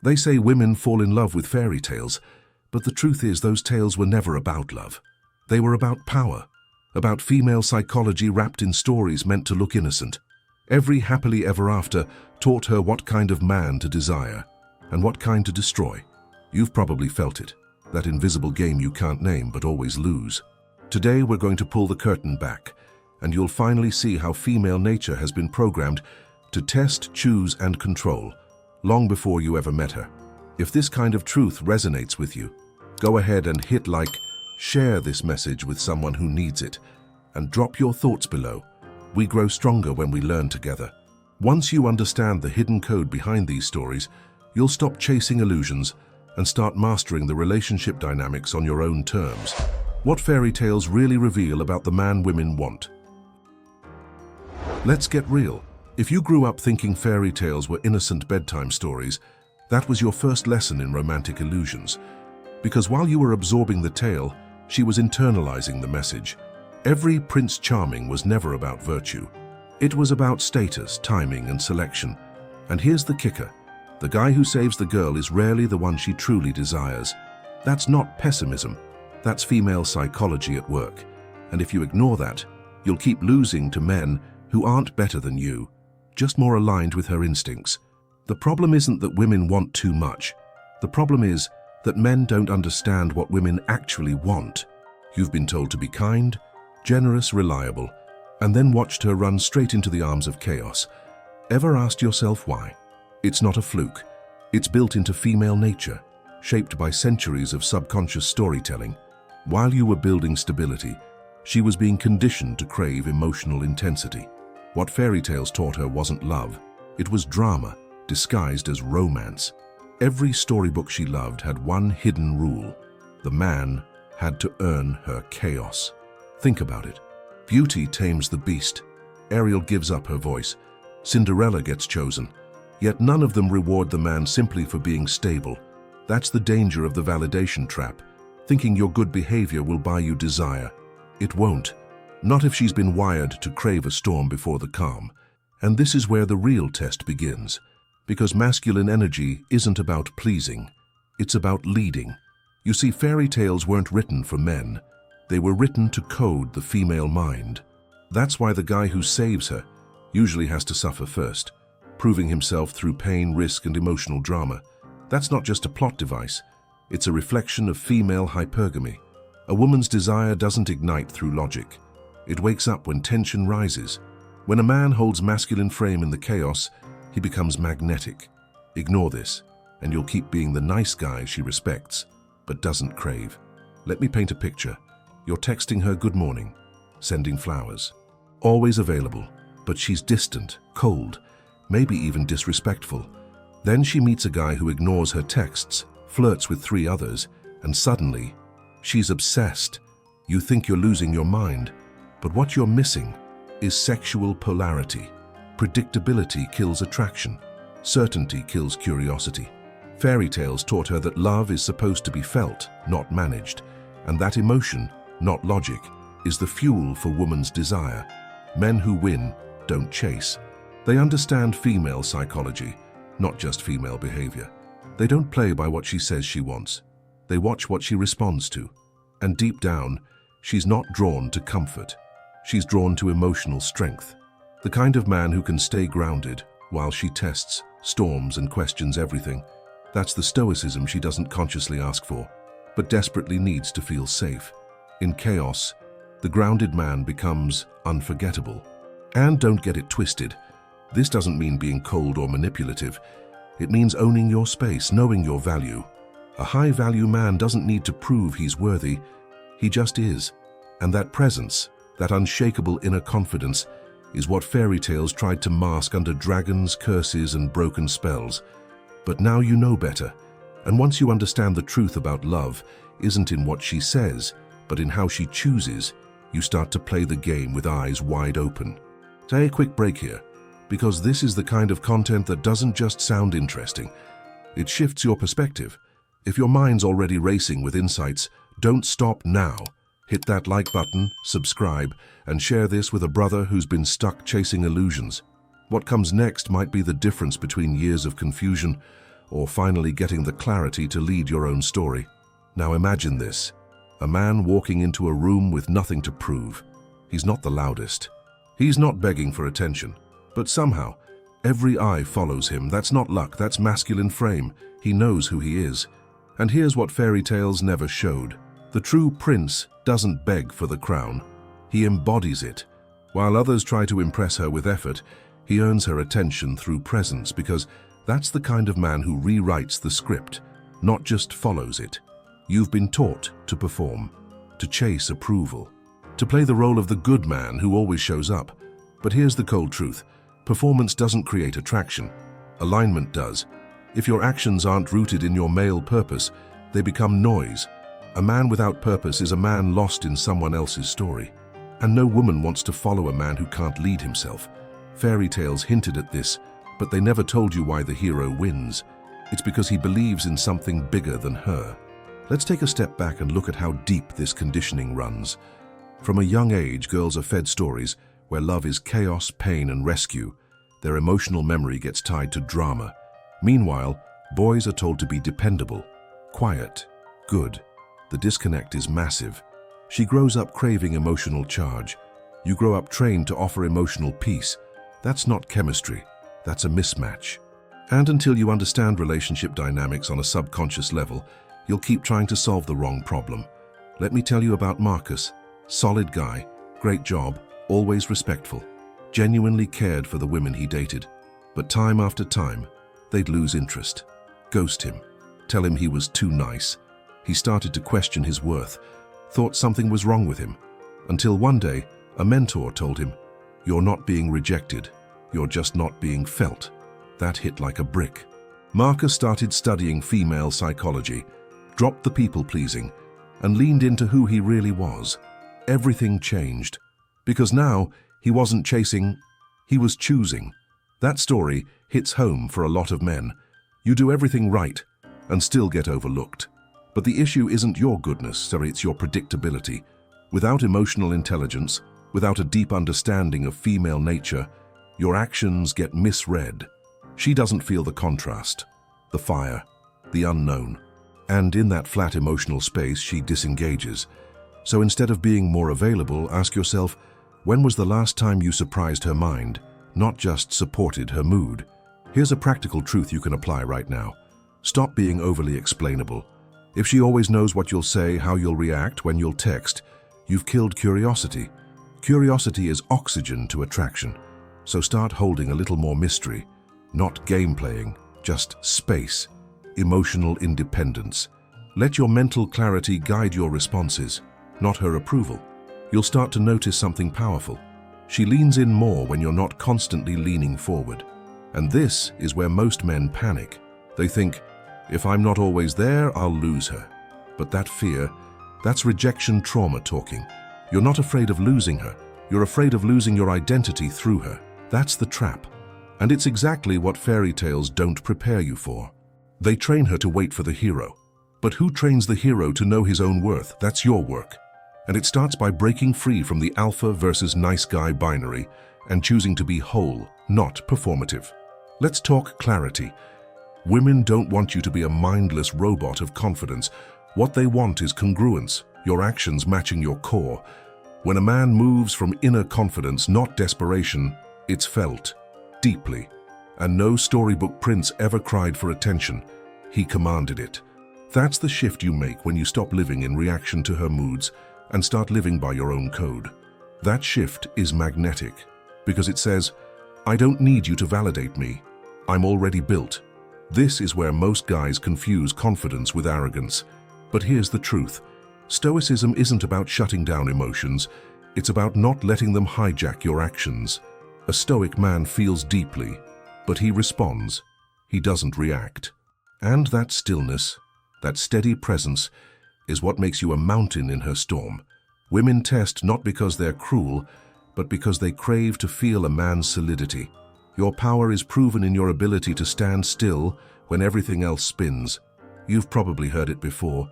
They say women fall in love with fairy tales, but the truth is those tales were never about love. They were about power, about female psychology wrapped in stories meant to look innocent. Every happily ever after taught her what kind of man to desire and what kind to destroy. You've probably felt it, that invisible game you can't name but always lose. Today we're going to pull the curtain back, and you'll finally see how female nature has been programmed to test, choose, and control, long before you ever met her. If this kind of truth resonates with you, go ahead and hit like, share this message with someone who needs it, and drop your thoughts below. We grow stronger when we learn together. Once you understand the hidden code behind these stories, you'll stop chasing illusions and start mastering the relationship dynamics on your own terms. What fairy tales really reveal about the man women want. Let's get real. If you grew up thinking fairy tales were innocent bedtime stories, that was your first lesson in romantic illusions. Because while you were absorbing the tale, she was internalizing the message. Every Prince Charming was never about virtue. It was about status, timing, and selection. And here's the kicker. The guy who saves the girl is rarely the one she truly desires. That's not pessimism. That's female psychology at work. And if you ignore that, you'll keep losing to men who aren't better than you, just more aligned with her instincts. The problem isn't that women want too much. The problem is that men don't understand what women actually want. You've been told to be kind, generous, reliable, and then watched her run straight into the arms of chaos. Ever asked yourself why? It's not a fluke. It's built into female nature, shaped by centuries of subconscious storytelling. While you were building stability, she was being conditioned to crave emotional intensity. What fairy tales taught her wasn't love. It was drama, disguised as romance. Every storybook she loved had one hidden rule. The man had to earn her chaos. Think about it. Beauty tames the beast. Ariel gives up her voice. Cinderella gets chosen. Yet none of them reward the man simply for being stable. That's the danger of the validation trap, thinking your good behavior will buy you desire. It won't. Not if she's been wired to crave a storm before the calm. And this is where the real test begins. Because masculine energy isn't about pleasing. It's about leading. You see, fairy tales weren't written for men. They were written to code the female mind. That's why the guy who saves her usually has to suffer first, proving himself through pain, risk, and emotional drama. That's not just a plot device. It's a reflection of female hypergamy. A woman's desire doesn't ignite through logic. It wakes up when tension rises. When a man holds masculine frame in the chaos, he becomes magnetic. Ignore this, and you'll keep being the nice guy she respects, but doesn't crave. Let me paint a picture. You're texting her good morning, sending flowers. Always available, but she's distant, cold, maybe even disrespectful. Then she meets a guy who ignores her texts, flirts with 3 others, and suddenly, she's obsessed. You think you're losing your mind, but what you're missing is sexual polarity. Predictability kills attraction. Certainty kills curiosity. Fairy tales taught her that love is supposed to be felt, not managed, and that emotion, not logic, is the fuel for woman's desire. Men who win don't chase. They understand female psychology, not just female behavior. They don't play by what she says she wants. They watch what she responds to. And deep down, she's not drawn to comfort. She's drawn to emotional strength. The kind of man who can stay grounded while she tests, storms, and questions everything. That's the stoicism she doesn't consciously ask for, but desperately needs to feel safe. In chaos, the grounded man becomes unforgettable. And don't get it twisted. This doesn't mean being cold or manipulative. It means owning your space, knowing your value. A high-value man doesn't need to prove he's worthy. He just is. And that presence, that unshakable inner confidence, is what fairy tales tried to mask under dragons, curses, and broken spells. But now you know better. And once you understand the truth about love isn't in what she says, but in how she chooses, you start to play the game with eyes wide open. Take a quick break here, because this is the kind of content that doesn't just sound interesting. It shifts your perspective. If your mind's already racing with insights, don't stop now. Hit that like button, subscribe, and share this with a brother who's been stuck chasing illusions. What comes next might be the difference between years of confusion or finally getting the clarity to lead your own story. Now imagine this: a man walking into a room with nothing to prove. He's not the loudest. He's not begging for attention. But somehow, every eye follows him. That's not luck, that's masculine frame. He knows who he is. And here's what fairy tales never showed. The true prince doesn't beg for the crown. He embodies it. While others try to impress her with effort, he earns her attention through presence, because that's the kind of man who rewrites the script, not just follows it. You've been taught to perform, to chase approval, to play the role of the good man who always shows up. But here's the cold truth: performance doesn't create attraction. Alignment does. If your actions aren't rooted in your male purpose, they become noise. A man without purpose is a man lost in someone else's story. And no woman wants to follow a man who can't lead himself. Fairy tales hinted at this, but they never told you why the hero wins. It's because he believes in something bigger than her. Let's take a step back and look at how deep this conditioning runs. From a young age, girls are fed stories where love is chaos, pain, and rescue. Their emotional memory gets tied to drama. Meanwhile, boys are told to be dependable, quiet, good. The disconnect is massive. She grows up craving emotional charge. You grow up trained to offer emotional peace. That's not chemistry. That's a mismatch. And until you understand relationship dynamics on a subconscious level, you'll keep trying to solve the wrong problem. Let me tell you about Marcus. Solid guy, great job, always respectful, genuinely cared for the women he dated. But time after time, they'd lose interest, ghost him, tell him he was too nice. He started to question his worth, thought something was wrong with him, until one day, a mentor told him, "You're not being rejected, you're just not being felt." That hit like a brick. Marcus started studying female psychology, dropped the people-pleasing, and leaned into who he really was. Everything changed, because now he wasn't chasing, he was choosing. That story hits home for a lot of men. You do everything right and still get overlooked. But the issue isn't your goodness, sorry, it's your predictability. Without emotional intelligence, without a deep understanding of female nature, your actions get misread. She doesn't feel the contrast, the fire, the unknown. And in that flat emotional space, she disengages. So instead of being more available, ask yourself, when was the last time you surprised her mind, not just supported her mood? Here's a practical truth you can apply right now. Stop being overly explainable. If she always knows what you'll say, how you'll react, when you'll text, you've killed curiosity. Curiosity is oxygen to attraction. So start holding a little more mystery. Not game playing, just space. Emotional independence. Let your mental clarity guide your responses, not her approval. You'll start to notice something powerful. She leans in more when you're not constantly leaning forward. And this is where most men panic. They think, if I'm not always there, I'll lose her. But that fear, that's rejection trauma talking. You're not afraid of losing her. You're afraid of losing your identity through her. That's the trap. And it's exactly what fairy tales don't prepare you for. They train her to wait for the hero. But who trains the hero to know his own worth? That's your work. And it starts by breaking free from the alpha versus nice guy binary and choosing to be whole, not performative. Let's talk clarity. Women don't want you to be a mindless robot of confidence. What they want is congruence, your actions matching your core. When a man moves from inner confidence, not desperation, it's felt deeply. And no storybook prince ever cried for attention. He commanded it. That's the shift you make when you stop living in reaction to her moods and start living by your own code. That shift is magnetic because it says, I don't need you to validate me. I'm already built. This is where most guys confuse confidence with arrogance. But here's the truth. Stoicism isn't about shutting down emotions. It's about not letting them hijack your actions. A stoic man feels deeply, but he responds. He doesn't react. And that stillness, that steady presence, is what makes you a mountain in her storm. Women test not because they're cruel, but because they crave to feel a man's solidity. Your power is proven in your ability to stand still when everything else spins. You've probably heard it before.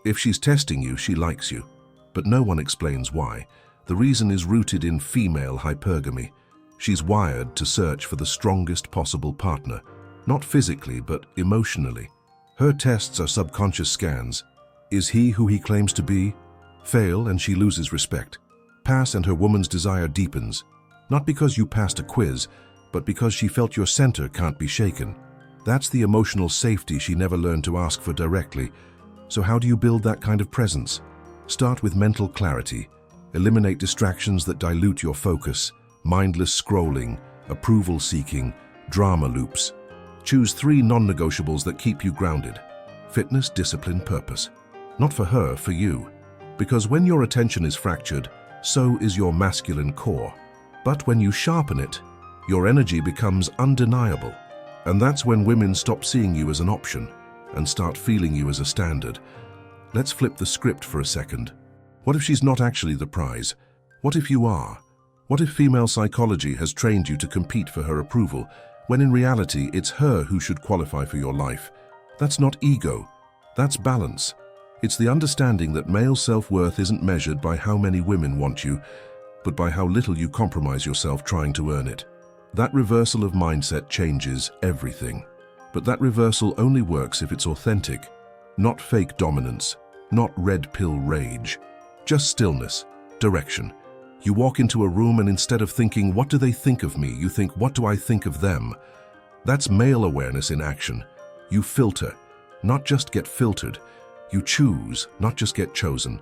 If she's testing you, she likes you. But no one explains why. The reason is rooted in female hypergamy. She's wired to search for the strongest possible partner. Not physically, but emotionally. Her tests are subconscious scans. Is he who he claims to be? Fail and she loses respect. Pass and her woman's desire deepens. Not because you passed a quiz, but because she felt your center can't be shaken. That's the emotional safety she never learned to ask for directly. So how do you build that kind of presence? Start with mental clarity. Eliminate distractions that dilute your focus. Mindless scrolling, approval seeking, drama loops. Choose 3 non-negotiables that keep you grounded. Fitness, discipline, purpose. Not for her, for you. Because when your attention is fractured, so is your masculine core. But when you sharpen it, your energy becomes undeniable. And that's when women stop seeing you as an option and start feeling you as a standard. Let's flip the script for a second. What if she's not actually the prize? What if you are? What if female psychology has trained you to compete for her approval, when in reality it's her who should qualify for your life? That's not ego, that's balance. It's the understanding that male self-worth isn't measured by how many women want you, but by how little you compromise yourself trying to earn it. That reversal of mindset changes everything. But that reversal only works if it's authentic, not fake dominance, not red pill rage. Just stillness, direction. You walk into a room and instead of thinking, what do they think of me, you think, what do I think of them? That's male awareness in action. You filter, not just get filtered. You choose, not just get chosen.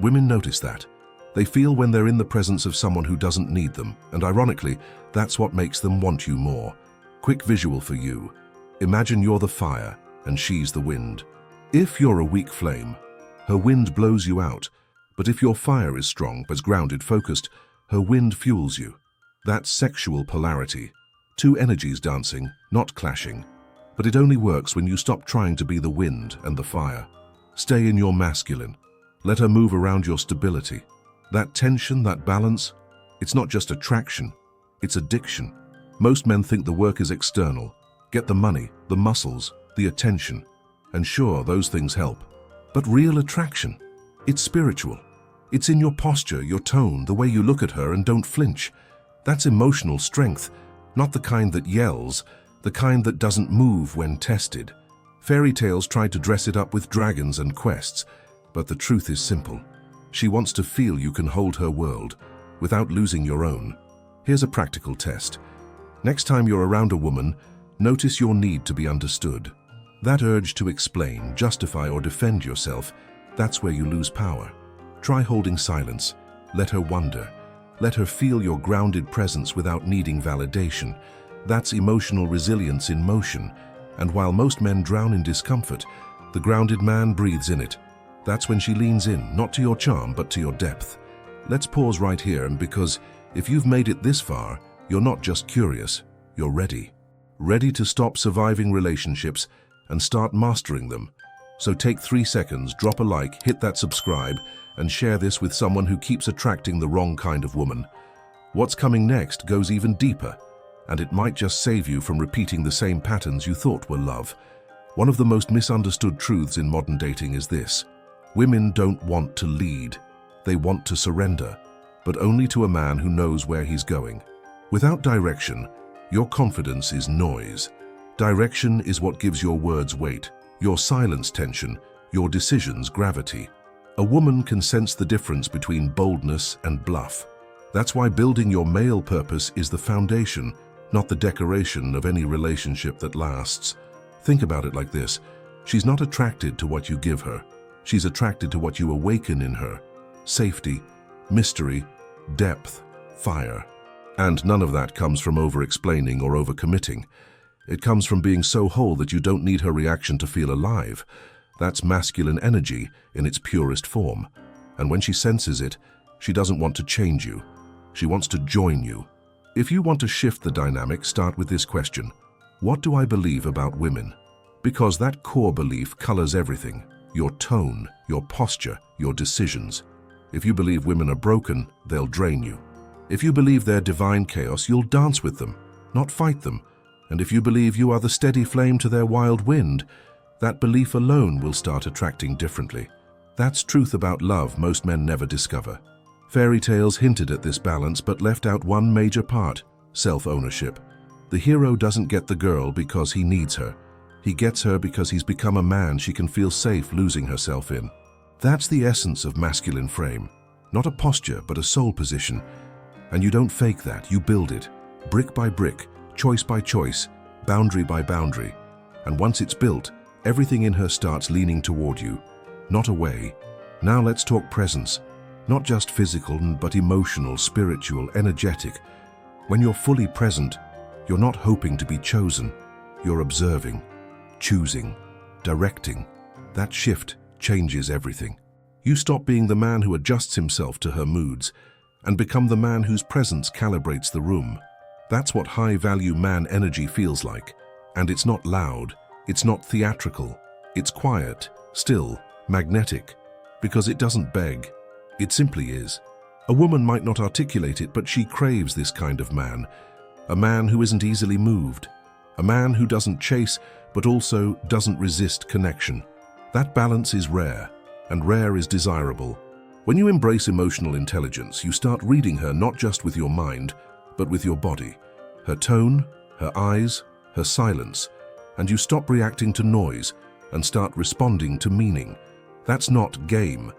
Women notice that. They feel when they're in the presence of someone who doesn't need them, and ironically, that's what makes them want you more. Quick visual for you. Imagine you're the fire and she's the wind. If you're a weak flame, her wind blows you out. But if your fire is strong, but grounded, focused, her wind fuels you. That's sexual polarity. 2 energies dancing, not clashing. But it only works when you stop trying to be the wind and the fire. Stay in your masculine. Let her move around your stability. That tension, that balance, it's not just attraction, it's addiction. Most men think the work is external. Get the money, the muscles, the attention. And sure, those things help. But real attraction, it's spiritual. It's in your posture, your tone, the way you look at her and don't flinch. That's emotional strength, not the kind that yells, the kind that doesn't move when tested. Fairy tales try to dress it up with dragons and quests, but the truth is simple. She wants to feel you can hold her world without losing your own. Here's a practical test. Next time you're around a woman, notice your need to be understood. That urge to explain, justify, or defend yourself, that's where you lose power. Try holding silence. Let her wonder. Let her feel your grounded presence without needing validation. That's emotional resilience in motion. And while most men drown in discomfort, the grounded man breathes in it. That's when she leans in, not to your charm, but to your depth. Let's pause right here, and because if you've made it this far, you're not just curious, you're ready. Ready to stop surviving relationships and start mastering them. So take 3 seconds, drop a like, hit that subscribe, and share this with someone who keeps attracting the wrong kind of woman. What's coming next goes even deeper, and it might just save you from repeating the same patterns you thought were love. One of the most misunderstood truths in modern dating is this. Women don't want to lead. They want to surrender, but only to a man who knows where he's going. Without direction, your confidence is noise. Direction is what gives your words weight, your silence tension, your decisions gravity. A woman can sense the difference between boldness and bluff. That's why building your male purpose is the foundation, not the decoration of any relationship that lasts. Think about it like this. She's not attracted to what you give her. She's attracted to what you awaken in her. Safety, mystery, depth, fire. And none of that comes from over-explaining or over-committing. It comes from being so whole that you don't need her reaction to feel alive. That's masculine energy in its purest form. And when she senses it, she doesn't want to change you. She wants to join you. If you want to shift the dynamic, start with this question. What do I believe about women? Because that core belief colors everything. Your tone, your posture, your decisions. If you believe women are broken, they'll drain you. If you believe they're divine chaos, you'll dance with them, not fight them. And if you believe you are the steady flame to their wild wind, that belief alone will start attracting differently. That's truth about love most men never discover. Fairy tales hinted at this balance but left out one major part, self-ownership. The hero doesn't get the girl because he needs her. He gets her because he's become a man she can feel safe losing herself in. That's the essence of masculine frame. Not a posture, but a soul position. And you don't fake that, you build it. Brick by brick, choice by choice, boundary by boundary. And once it's built, everything in her starts leaning toward you, not away. Now let's talk presence. Not just physical, but emotional, spiritual, energetic. When you're fully present, you're not hoping to be chosen. You're observing, choosing, directing. That shift changes everything. You stop being the man who adjusts himself to her moods and become the man whose presence calibrates the room. That's what high-value man energy feels like. And it's not loud, it's not theatrical. It's quiet, still, magnetic, because it doesn't beg. It simply is. A woman might not articulate it, but she craves this kind of man. A man who isn't easily moved. A man who doesn't chase, but also doesn't resist connection. That balance is rare, and rare is desirable. When you embrace emotional intelligence, you start reading her not just with your mind, but with your body. Her tone, her eyes, her silence. And you stop reacting to noise and start responding to meaning. That's not game,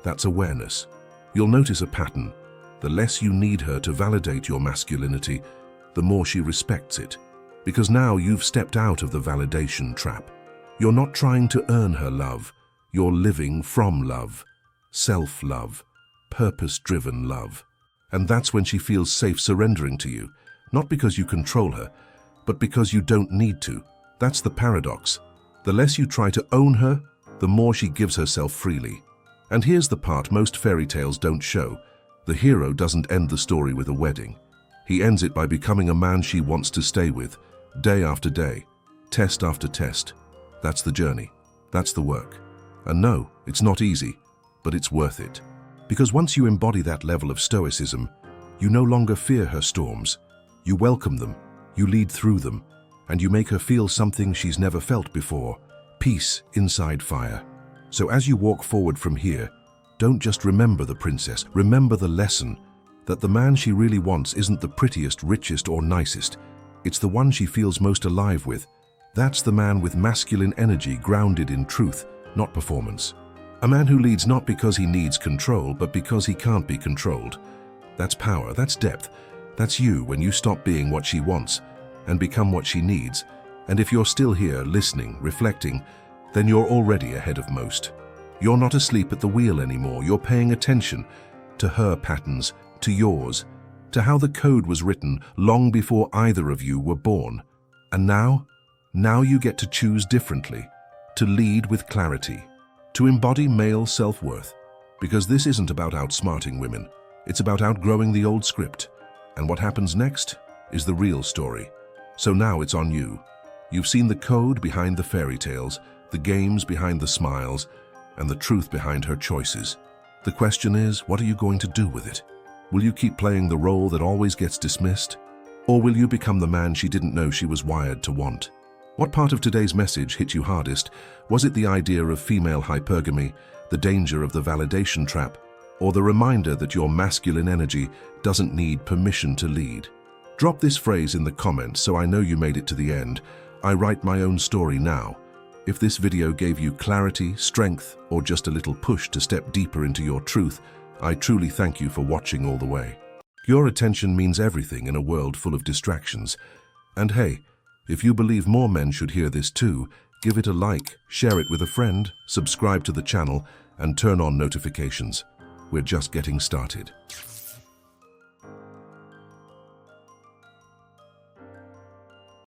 that's awareness. You'll notice a pattern. The less you need her to validate your masculinity, the more she respects it. Because now you've stepped out of the validation trap. You're not trying to earn her love. You're living from love. Self-love. Purpose-driven love. And that's when she feels safe surrendering to you. Not because you control her, but because you don't need to. That's the paradox. The less you try to own her, the more she gives herself freely. And here's the part most fairy tales don't show. The hero doesn't end the story with a wedding. He ends it by becoming a man she wants to stay with, day after day, test after test. That's the journey. That's the work. And no, it's not easy, but it's worth it. Because once you embody that level of stoicism, you no longer fear her storms. You welcome them, you lead through them, and you make her feel something she's never felt before, peace inside fire. So as you walk forward from here, don't just remember the princess, remember the lesson that the man she really wants isn't the prettiest, richest, or nicest. It's the one she feels most alive with. That's the man with masculine energy grounded in truth, not performance. A man who leads not because he needs control, but because he can't be controlled. That's power, that's depth. That's you when you stop being what she wants and become what she needs. And if you're still here, listening, reflecting, then you're already ahead of most. You're not asleep at the wheel anymore. You're paying attention to her patterns, to yours, to how the code was written long before either of you were born. And now you get to choose differently, to lead with clarity, to embody male self-worth. Because this isn't about outsmarting women. It's about outgrowing the old script. And what happens next is the real story. So now it's on you. You've seen the code behind the fairy tales, the games behind the smiles, and the truth behind her choices. The question is, what are you going to do with it? Will you keep playing the role that always gets dismissed? Or will you become the man she didn't know she was wired to want? What part of today's message hit you hardest? Was it the idea of female hypergamy, the danger of the validation trap, or the reminder that your masculine energy doesn't need permission to lead? Drop this phrase in the comments so I know you made it to the end. I write my own story now. If this video gave you clarity, strength, or just a little push to step deeper into your truth, I truly thank you for watching all the way. Your attention means everything in a world full of distractions. And hey, if you believe more men should hear this too, give it a like, share it with a friend, subscribe to the channel, and turn on notifications. We're just getting started.